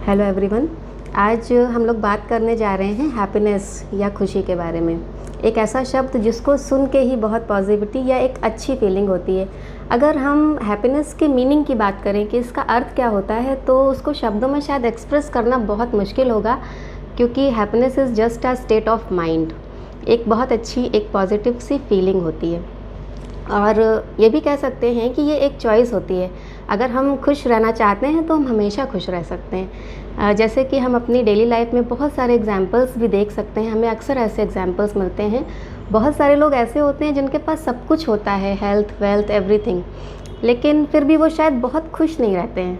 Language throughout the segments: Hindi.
Hello everyone. आज हम लोग बात करने जा रहे हैं हैप्पीनेस या खुशी के बारे में। एक ऐसा शब्द जिसको सुन के ही बहुत पॉजिटिविटी या एक अच्छी फीलिंग होती है। अगर हम हैप्पीनेस के मीनिंग की बात करें कि इसका अर्थ क्या होता है, तो उसको शब्दों में शायद एक्सप्रेस करना बहुत मुश्किल होगा, क्योंकि happiness is just a state of mind. एक बहुत अच्छी, एक पॉजिटिव सी फीलिंग होती है। और ये भी कह सकते हैं कि ये एक चॉइस होती है। अगर हम खुश रहना चाहते हैं तो हम हमेशा खुश रह सकते हैं। जैसे कि हम अपनी डेली लाइफ में बहुत सारे एग्जांपल्स भी देख सकते हैं। हमें अक्सर ऐसे एग्जांपल्स मिलते हैं। बहुत सारे लोग ऐसे होते हैं जिनके पास सब कुछ होता है, हेल्थ, वेल्थ, एवरीथिंग, लेकिन फिर भी वो शायद बहुत खुश नहीं रहते हैं।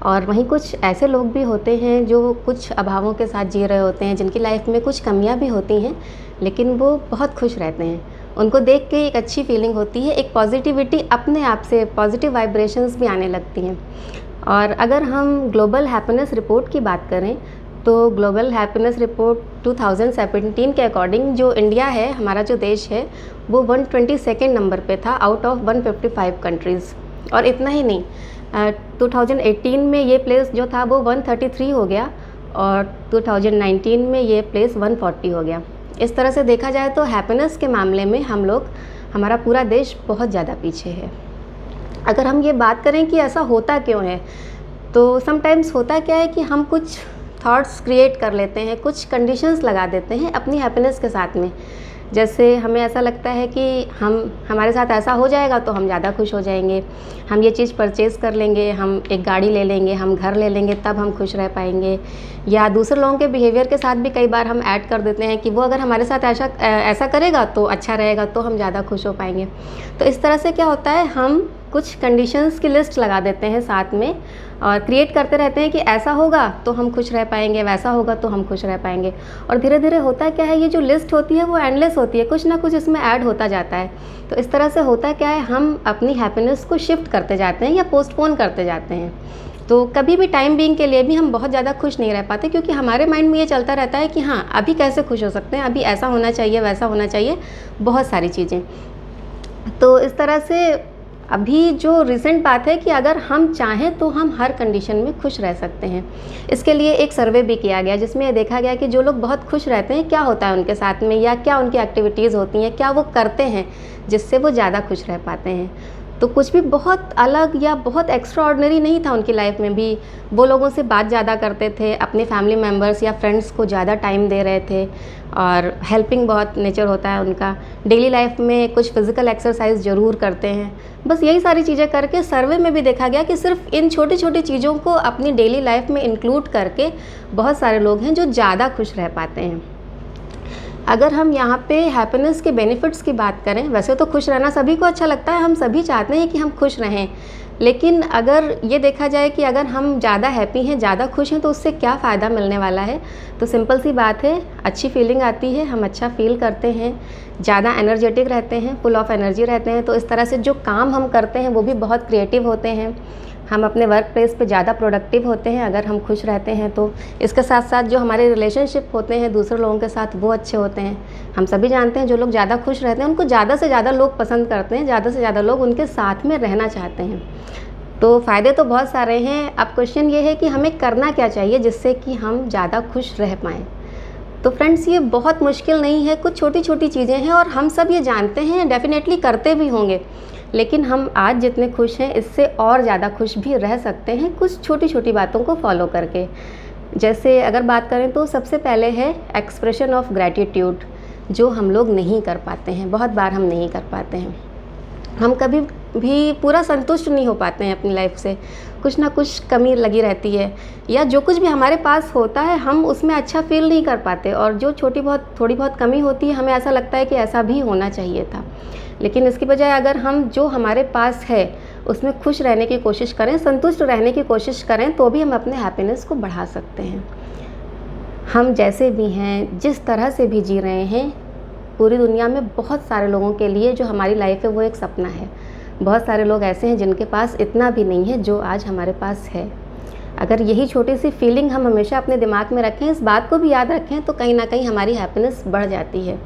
और वहीं कुछ ऐसे लोग भी होते हैं जो कुछ अभावों के साथ जी रहे होते हैं, जिनकी लाइफ में कुछ कमियां भी होती हैं, लेकिन वो बहुत खुश रहते हैं। उनको देख के एक अच्छी फीलिंग होती है, एक पॉजिटिविटी अपने आप से, पॉजिटिव वाइब्रेशंस भी आने लगती हैं। और अगर हम ग्लोबल हैप्पीनेस रिपोर्ट की बात करें, तो ग्लोबल हैप्पीनेस रिपोर्ट 2017 के अकॉर्डिंग जो इंडिया है, हमारा जो देश है, वो 122nd नंबर पे था आउट ऑफ 155 कंट्रीज़। और इतना ही नहीं, 2018 में ये प्लेस जो था वो 133 हो गया, और 2019 में ये प्लेस 140 हो गया। इस तरह से देखा जाए तो हैप्पीनेस के मामले में हमारा पूरा देश बहुत ज़्यादा पीछे है। अगर हम ये बात करें कि ऐसा होता क्यों है, तो समटाइम्स होता क्या है कि हम कुछ थॉट्स क्रिएट कर लेते हैं, कुछ कंडीशंस लगा देते हैं अपनी हैप्पीनेस के साथ में। जैसे हमें ऐसा लगता है कि हमारे साथ ऐसा हो जाएगा तो हम ज़्यादा खुश हो जाएंगे, हम ये चीज़ परचेज़ कर लेंगे, हम एक गाड़ी ले लेंगे, हम घर ले लेंगे, तब हम खुश रह पाएंगे। या दूसरे लोगों के बिहेवियर के साथ भी कई बार हम ऐड कर देते हैं कि वो अगर हमारे साथ ऐसा करेगा तो अच्छा रहेगा, तो हम ज़्यादा खुश हो पाएंगे। तो इस तरह से क्या होता है, हम कुछ कंडीशंस की लिस्ट लगा देते हैं साथ में, और क्रिएट करते रहते हैं कि ऐसा होगा तो हम खुश रह पाएंगे, वैसा होगा तो हम खुश रह पाएंगे। और धीरे धीरे होता क्या है, ये जो लिस्ट होती है वो एंडलेस होती है, कुछ ना कुछ इसमें ऐड होता जाता है। तो इस तरह से होता क्या है, हम अपनी हैप्पीनेस को शिफ्ट करते जाते हैं या पोस्टपोन करते जाते हैं। तो कभी भी टाइम बीइंग के लिए भी हम बहुत ज़्यादा खुश नहीं रह पाते, क्योंकि हमारे माइंड में ये चलता रहता है कि हाँ, अभी कैसे खुश हो सकते हैं, अभी ऐसा होना चाहिए, वैसा होना चाहिए, बहुत सारी चीज़ें। तो इस तरह से अभी जो रिसेंट बात है कि अगर हम चाहें तो हम हर कंडीशन में खुश रह सकते हैं। इसके लिए एक सर्वे भी किया गया, जिसमें ये देखा गया कि जो लोग बहुत खुश रहते हैं, क्या होता है उनके साथ में, या क्या उनकी एक्टिविटीज़ होती हैं, क्या वो करते हैं जिससे वो ज़्यादा खुश रह पाते हैं। तो कुछ भी बहुत अलग या बहुत एक्स्ट्रा ऑर्डिनरी नहीं था उनकी लाइफ में भी। वो लोगों से बात ज़्यादा करते थे, अपने फैमिली मेम्बर्स या फ्रेंड्स को ज़्यादा टाइम दे रहे थे, और हेल्पिंग बहुत नेचर होता है उनका। डेली लाइफ में कुछ फिज़िकल एक्सरसाइज ज़रूर करते हैं। बस यही सारी चीज़ें करके सर्वे में भी देखा गया कि सिर्फ इन छोटी छोटी चीज़ों को अपनी डेली लाइफ में इंक्लूड करके बहुत सारे लोग हैं जो ज़्यादा खुश रह पाते हैं। अगर हम यहाँ पे हैप्पीनेस के बेनिफिट्स की बात करें, वैसे तो खुश रहना सभी को अच्छा लगता है, हम सभी चाहते हैं कि हम खुश रहें, लेकिन अगर ये देखा जाए कि अगर हम ज़्यादा हैप्पी हैं, ज़्यादा खुश हैं, तो उससे क्या फ़ायदा मिलने वाला है, तो सिंपल सी बात है, अच्छी फीलिंग आती है, हम अच्छा फील करते हैं, ज़्यादा एनर्जेटिक रहते हैं, फुल ऑफ एनर्जी रहते हैं। तो इस तरह से जो काम हम करते हैं वो भी बहुत क्रिएटिव होते हैं। हम अपने वर्क प्लेस पे ज़्यादा प्रोडक्टिव होते हैं अगर हम खुश रहते हैं तो। इसके साथ साथ जो हमारे रिलेशनशिप होते हैं दूसरे लोगों के साथ, वो अच्छे होते हैं। हम सभी जानते हैं जो लोग ज़्यादा खुश रहते हैं उनको ज़्यादा से ज़्यादा लोग पसंद करते हैं, ज़्यादा से ज़्यादा लोग उनके साथ में रहना चाहते हैं। तो फ़ायदे तो बहुत सारे हैं। अब क्वेश्चन ये है कि हमें करना क्या चाहिए जिससे कि हम ज़्यादा खुश रह पाएँ। तो फ्रेंड्स, ये बहुत मुश्किल नहीं है, कुछ छोटी छोटी चीज़ें हैं और हम सब ये जानते हैं, डेफिनेटली करते भी होंगे, लेकिन हम आज जितने खुश हैं इससे और ज़्यादा खुश भी रह सकते हैं कुछ छोटी छोटी बातों को फॉलो करके। जैसे अगर बात करें तो सबसे पहले है एक्सप्रेशन ऑफ ग्रैटिट्यूड, जो हम लोग नहीं कर पाते हैं, बहुत बार हम नहीं कर पाते हैं। हम कभी भी पूरा संतुष्ट नहीं हो पाते हैं अपनी लाइफ से, कुछ ना कुछ कमी लगी रहती है, या जो कुछ भी हमारे पास होता है हम उसमें अच्छा फील नहीं कर पाते, और जो थोड़ी बहुत कमी होती है हमें ऐसा लगता है कि ऐसा भी होना चाहिए था। लेकिन इसकी बजाय अगर हम जो हमारे पास है उसमें खुश रहने की कोशिश करें, संतुष्ट रहने की कोशिश करें, तो भी हम अपने हैप्पीनेस को बढ़ा सकते हैं। हम जैसे भी हैं, जिस तरह से भी जी रहे हैं, पूरी दुनिया में बहुत सारे लोगों के लिए जो हमारी लाइफ है वो एक सपना है। बहुत सारे लोग ऐसे हैं जिनके पास इतना भी नहीं है जो आज हमारे पास है। अगर यही छोटी सी फीलिंग हम हमेशा अपने दिमाग में रखें, इस बात को भी याद रखें, तो कहीं ना कहीं हमारी हैप्पीनेस बढ़ जाती है।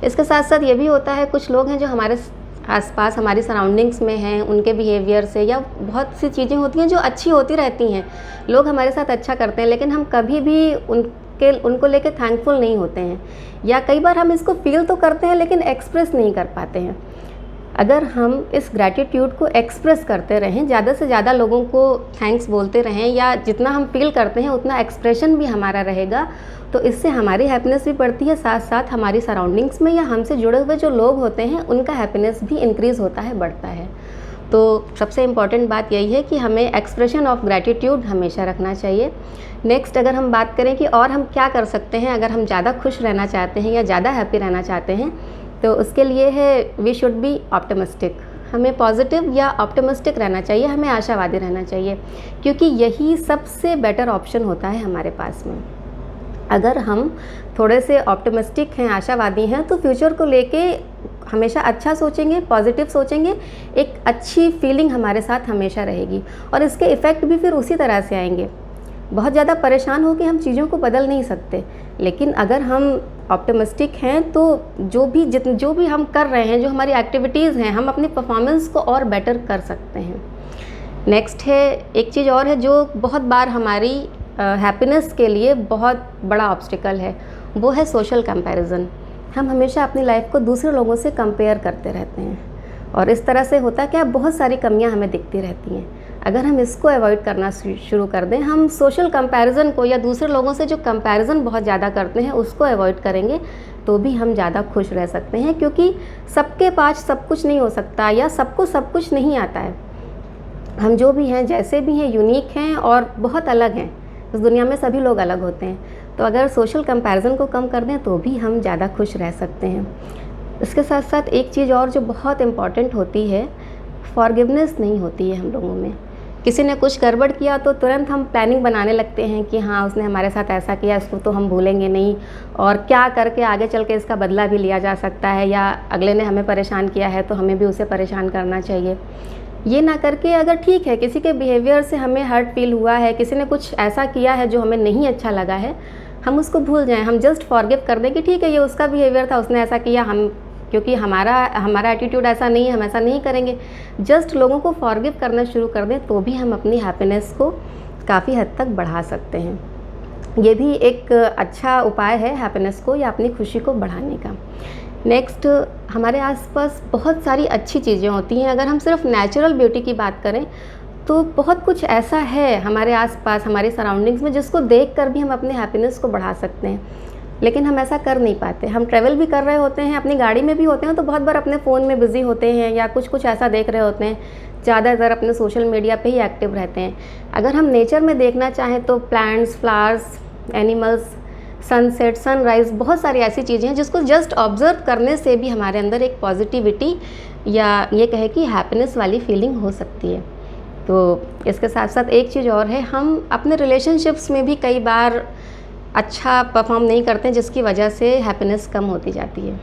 इसके साथ साथ ये भी होता है, कुछ लोग हैं जो आसपास हमारी सराउंडिंग्स में हैं उनके बिहेवियर से, या बहुत सी चीज़ें होती हैं जो अच्छी होती रहती हैं, लोग हमारे साथ अच्छा करते हैं, लेकिन हम कभी भी उनको लेके थैंकफुल नहीं होते हैं, या कई बार हम इसको फील तो करते हैं लेकिन एक्सप्रेस नहीं कर पाते हैं। अगर हम इस ग्रैटिट्यूड को एक्सप्रेस करते रहें, ज़्यादा से ज़्यादा लोगों को थैंक्स बोलते रहें, या जितना हम फील करते हैं उतना एक्सप्रेशन भी हमारा रहेगा, तो इससे हमारी हैप्पीनेस भी बढ़ती है, साथ साथ हमारी सराउंडिंग्स में या हमसे जुड़े हुए जो लोग होते हैं उनका हैप्पीनेस भी इंक्रीज़ होता है, बढ़ता है। तो सबसे इम्पॉर्टेंट बात यही है कि हमें एक्सप्रेशन ऑफ ग्रैटिट्यूड हमेशा रखना चाहिए। नेक्स्ट, अगर हम बात करें कि और हम क्या कर सकते हैं अगर हम ज़्यादा खुश रहना चाहते हैं या ज़्यादा हैप्पी रहना चाहते हैं, तो उसके लिए है वी शुड बी ऑप्टिमिस्टिक। हमें पॉजिटिव या ऑप्टिमिस्टिक रहना चाहिए, हमें आशावादी रहना चाहिए, क्योंकि यही सबसे बेटर ऑप्शन होता है हमारे पास में। अगर हम थोड़े से ऑप्टिमिस्टिक हैं, आशावादी हैं, तो फ्यूचर को लेके हमेशा अच्छा सोचेंगे, पॉजिटिव सोचेंगे, एक अच्छी फीलिंग हमारे साथ हमेशा रहेगी, और इसके इफ़ेक्ट भी फिर उसी तरह से आएंगे। बहुत ज़्यादा परेशान हो कि हम चीज़ों को बदल नहीं सकते, लेकिन अगर हम ऑप्टिमिस्टिक हैं तो जो भी हम कर रहे हैं, जो हमारी एक्टिविटीज़ हैं, हम अपनी परफॉर्मेंस को और बेटर कर सकते हैं। नेक्स्ट है, एक चीज़ और है जो बहुत बार हमारी हैप्पीनेस के लिए बहुत बड़ा ऑब्स्टिकल है, वो है सोशल कंपैरिजन। हम हमेशा अपनी लाइफ को दूसरे लोगों से कंपेयर करते रहते हैं, और इस तरह से होता क्या, बहुत सारी कमियां हमें दिखती रहती हैं। अगर हम इसको अवॉइड करना शुरू कर दें, हम सोशल कंपैरिजन को या दूसरे लोगों से जो कंपैरिजन बहुत ज़्यादा करते हैं उसको अवॉइड करेंगे, तो भी हम ज़्यादा खुश रह सकते हैं, क्योंकि सबके पास सब कुछ नहीं हो सकता, या सबको सब कुछ नहीं आता है। हम जो भी हैं, जैसे भी हैं, यूनिक हैं और बहुत अलग हैं। इस दुनिया में सभी लोग अलग होते हैं, तो अगर सोशल कंपैरिजन को कम कर दें तो भी हम ज़्यादा खुश रह सकते हैं। इसके साथ साथ एक चीज़ और जो बहुत इम्पॉर्टेंट होती है, फॉरगिवनेस नहीं होती है हम लोगों में। किसी ने कुछ गड़बड़ किया तो तुरंत हम प्लानिंग बनाने लगते हैं कि हाँ, उसने हमारे साथ ऐसा किया, इसको तो हम भूलेंगे नहीं, और क्या करके आगे चल के इसका बदला भी लिया जा सकता है, या अगले ने हमें परेशान किया है तो हमें भी उसे परेशान करना चाहिए। ये ना करके, अगर ठीक है किसी के बिहेवियर से हमें हर्ट फील हुआ है, किसी ने कुछ ऐसा किया है जो हमें नहीं अच्छा लगा है, हम उसको भूल जाएं, हम जस्ट फॉरगिव कर दें कि ठीक है, ये उसका बिहेवियर था, उसने ऐसा किया, हम क्योंकि हमारा एटीट्यूड ऐसा नहीं है, हम ऐसा नहीं करेंगे। जस्ट लोगों को फॉरगिव करना शुरू कर दें तो भी हम अपनी हैप्पीनेस को काफ़ी हद तक बढ़ा सकते हैं। ये भी एक अच्छा उपाय है हैप्पीनेस को या अपनी खुशी को बढ़ाने का। नेक्स्ट, हमारे आसपास बहुत सारी अच्छी चीज़ें होती हैं। अगर हम सिर्फ नेचुरल ब्यूटी की बात करें तो बहुत कुछ ऐसा है हमारे आसपास, हमारी सराउंडिंग्स में, जिसको देखकर भी हम अपने हैप्पीनेस को बढ़ा सकते हैं, लेकिन हम ऐसा कर नहीं पाते। हम ट्रैवल भी कर रहे होते हैं, अपनी गाड़ी में भी होते हैं, तो बहुत बार अपने फ़ोन में बिज़ी होते हैं या कुछ ऐसा देख रहे होते हैं, ज़्यादातर अपने सोशल मीडिया पे ही एक्टिव रहते हैं। अगर हम नेचर में देखना चाहें तो plants, flowers, animals, sunset, sunrise, बहुत सारी ऐसी चीज़ें हैं जिसको जस्ट ऑब्ज़र्व करने से भी हमारे अंदर एक पॉजिटिविटी या ये कहे कि हैप्पीनेस वाली फीलिंग हो सकती है। तो इसके साथ साथ एक चीज़ और है, हम अपने रिलेशनशिप्स में भी कई बार अच्छा परफॉर्म नहीं करते, जिसकी वजह से हैप्पीनेस कम होती जाती है।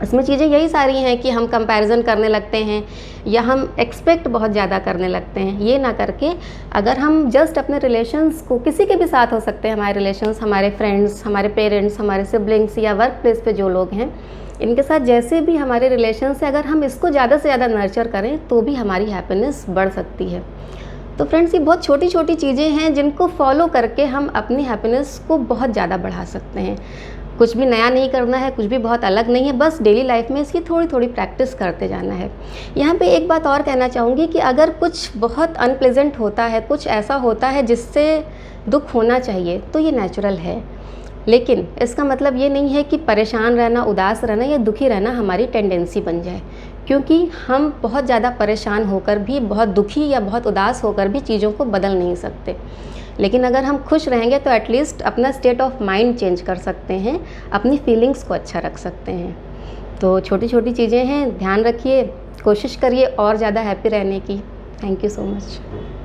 इसमें चीज़ें यही सारी हैं कि हम कंपैरिजन करने लगते हैं या हम एक्सपेक्ट बहुत ज़्यादा करने लगते हैं। ये ना करके अगर हम जस्ट अपने रिलेशंस को, किसी के भी साथ हो सकते हैं हमारे रिलेशंस, हमारे फ्रेंड्स, हमारे पेरेंट्स, हमारे सिबलिंग्स या वर्क प्लेस पे जो लोग हैं, इनके साथ जैसे भी हमारे रिलेशंस है, अगर हम इसको ज़्यादा से ज़्यादा नर्चर करें तो भी हमारी हैप्पीनेस बढ़ सकती है। तो फ्रेंड्स, ये बहुत छोटी छोटी चीज़ें हैं जिनको फॉलो करके हम अपनी हैप्पीनेस को बहुत ज़्यादा बढ़ा सकते हैं। कुछ भी नया नहीं करना है, कुछ भी बहुत अलग नहीं है, बस डेली लाइफ में इसकी थोड़ी थोड़ी प्रैक्टिस करते जाना है। यहाँ पे एक बात और कहना चाहूँगी कि अगर कुछ बहुत अनप्लेजेंट होता है, कुछ ऐसा होता है जिससे दुख होना चाहिए, तो ये नेचुरल है, लेकिन इसका मतलब ये नहीं है कि परेशान रहना, उदास रहना या दुखी रहना हमारी टेंडेंसी बन जाए, क्योंकि हम बहुत ज़्यादा परेशान होकर भी, बहुत दुखी या बहुत उदास होकर भी चीज़ों को बदल नहीं सकते। लेकिन अगर हम खुश रहेंगे तो एटलीस्ट अपना स्टेट ऑफ माइंड चेंज कर सकते हैं, अपनी फीलिंग्स को अच्छा रख सकते हैं। तो छोटी छोटी चीज़ें हैं, ध्यान रखिए, कोशिश करिए और ज़्यादा हैप्पी रहने की। Thank you so much.